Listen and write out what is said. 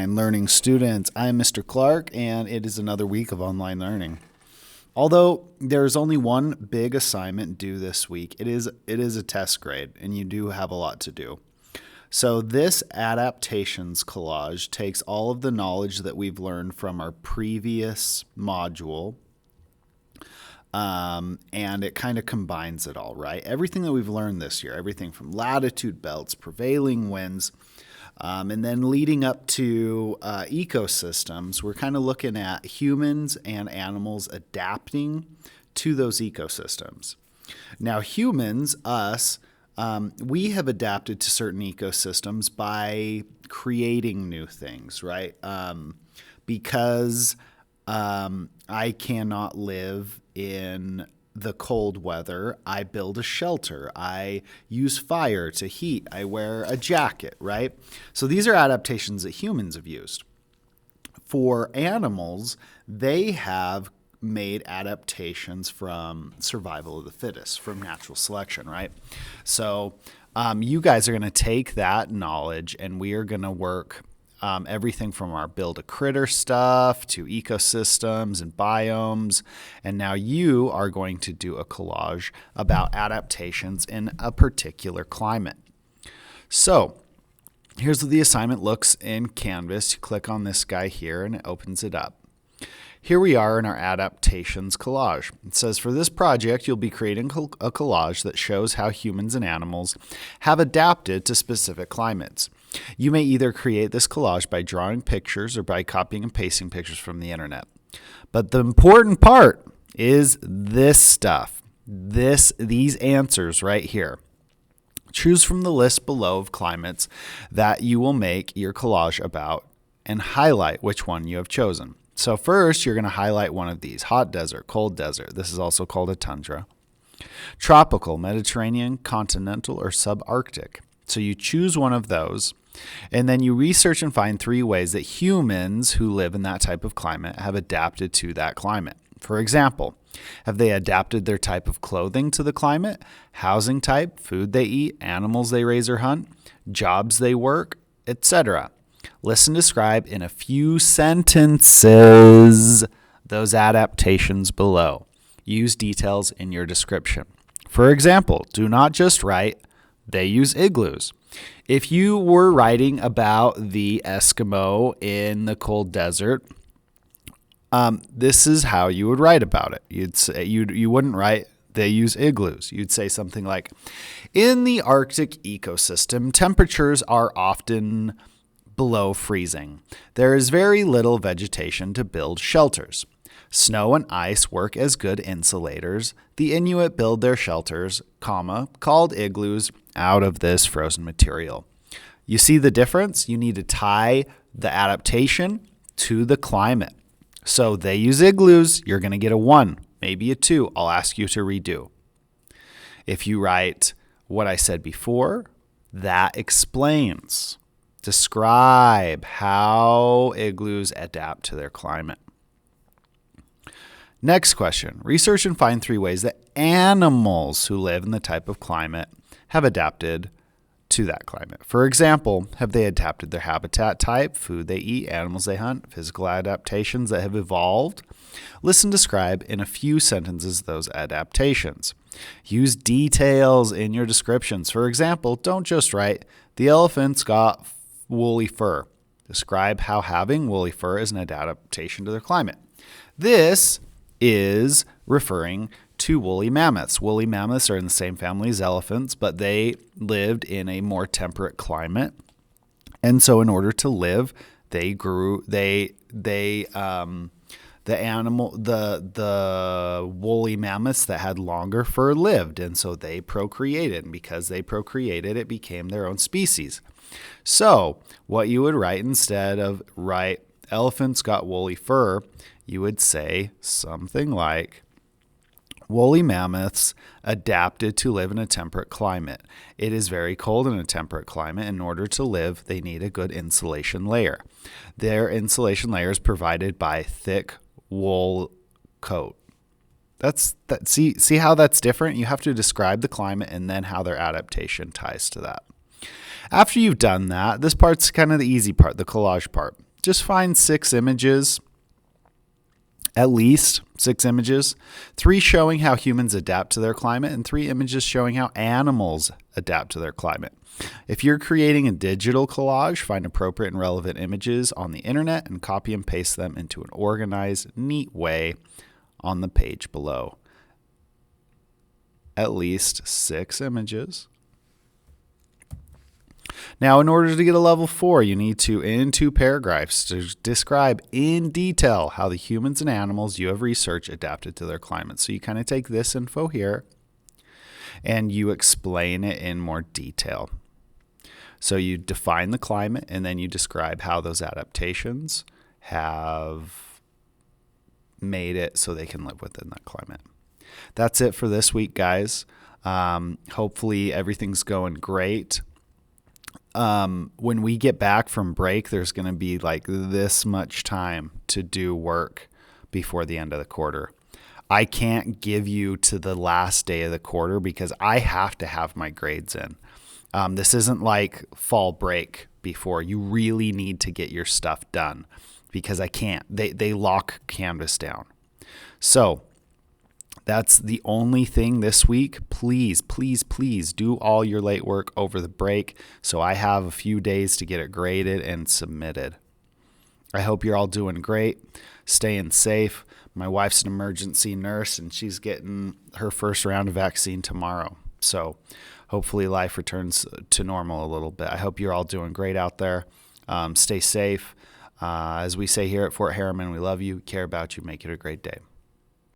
online learning students. I'm Mr. Clark, and it is another week of online learning. Although there's only one big assignment due this week, it is a test grade, and you do have a lot to do. So this adaptations collage takes all of the knowledge that we've learned from our previous module, and it kind of combines it all, right? Everything that we've learned this year, everything from latitude belts, prevailing winds, and then leading up to ecosystems, we're kind of looking at humans and animals adapting to those ecosystems. Now, humans, us, we have adapted to certain ecosystems by creating new things, right? Because I cannot live in the cold weather, I build a shelter. I use fire to heat. I wear a jacket, right? So these are adaptations that humans have used. For animals, they have made adaptations from survival of the fittest, from natural selection, right? So you guys are going to take that knowledge and we are going to work everything from our build a critter stuff to ecosystems and biomes. And now you are going to do a collage about adaptations in a particular climate. So here's what the assignment looks in Canvas. You click on this guy here and it opens it up. Here we are in our adaptations collage. It says for this project, you'll be creating a collage that shows how humans and animals have adapted to specific climates. You may either create this collage by drawing pictures or by copying and pasting pictures from the internet. But the important part is this stuff, these answers right here. Choose from the list below of climates that you will make your collage about and highlight which one you have chosen. So first, you're going to highlight one of these: hot desert, cold desert. This is also called a tundra. Tropical, Mediterranean, continental, or subarctic. So you choose one of those, and then you research and find 3 ways that humans who live in that type of climate have adapted to that climate. For example, have they adapted their type of clothing to the climate, housing type, food they eat, animals they raise or hunt, jobs they work, etc.? Listen, describe in a few sentences those adaptations below. Use details in your description. For example, do not just write, they use igloos. If you were writing about the Eskimo in the cold desert, this is how you would write about it. You'd say, you wouldn't write, they use igloos. You'd say something like, in the Arctic ecosystem, temperatures are often below freezing. There is very little vegetation to build shelters. Snow and ice work as good insulators. The Inuit build their shelters, called igloos, out of this frozen material. You see the difference? You need to tie the adaptation to the climate. So they use igloos, you're going to get a 1, maybe a 2. I'll ask you to redo. If you write what I said before, that explains. Describe how igloos adapt to their climate. Next question. Research and find 3 ways that animals who live in the type of climate have adapted to that climate. For example, have they adapted their habitat type, food they eat, animals they hunt, physical adaptations that have evolved? Listen, describe in a few sentences those adaptations. Use details in your descriptions. For example, don't just write, the elephants got woolly fur. Describe how having woolly fur is an adaptation to their climate. This is referring to woolly mammoths. Woolly mammoths are in the same family as elephants, but they lived in a more temperate climate. And so in order to live, the woolly mammoths that had longer fur lived, and so they procreated. And because they procreated, it became their own species. So what you would write instead of write elephants got woolly fur, you would say something like, woolly mammoths adapted to live in a temperate climate. It is very cold in a temperate climate. In order to live, they need a good insulation layer. Their insulation layer is provided by thick wool coat. See how that's different? You have to describe the climate and then how their adaptation ties to that. After you've done that, this part's kind of the easy part, the collage part. just find 6 images, at least 6 images, 3 showing how humans adapt to their climate and 3 images showing how animals adapt to their climate. If you're creating a digital collage, find appropriate and relevant images on the internet and copy and paste them into an organized, neat way on the page below. At least 6 images. Now, in order to get a level 4, you need to, in 2 paragraphs, to describe in detail how the humans and animals you have researched adapted to their climate. So you kind of take this info here and you explain it in more detail. So you define the climate and then you describe how those adaptations have made it so they can live within that climate. That's it for this week, guys. Hopefully everything's going great. When we get back from break, there's going to be like this much time to do work before the end of the quarter. I can't give you to the last day of the quarter because I have to have my grades in. This isn't like fall break before. You really need to get your stuff done because I can't. They lock Canvas down. So that's the only thing this week. Please, please, please do all your late work over the break so I have a few days to get it graded and submitted. I hope you're all doing great, staying safe. My wife's an emergency nurse and she's getting her first round of vaccine tomorrow. So hopefully life returns to normal a little bit. I hope you're all doing great out there. Stay safe. As we say here at Fort Harriman, we love you, care about you, make it a great day.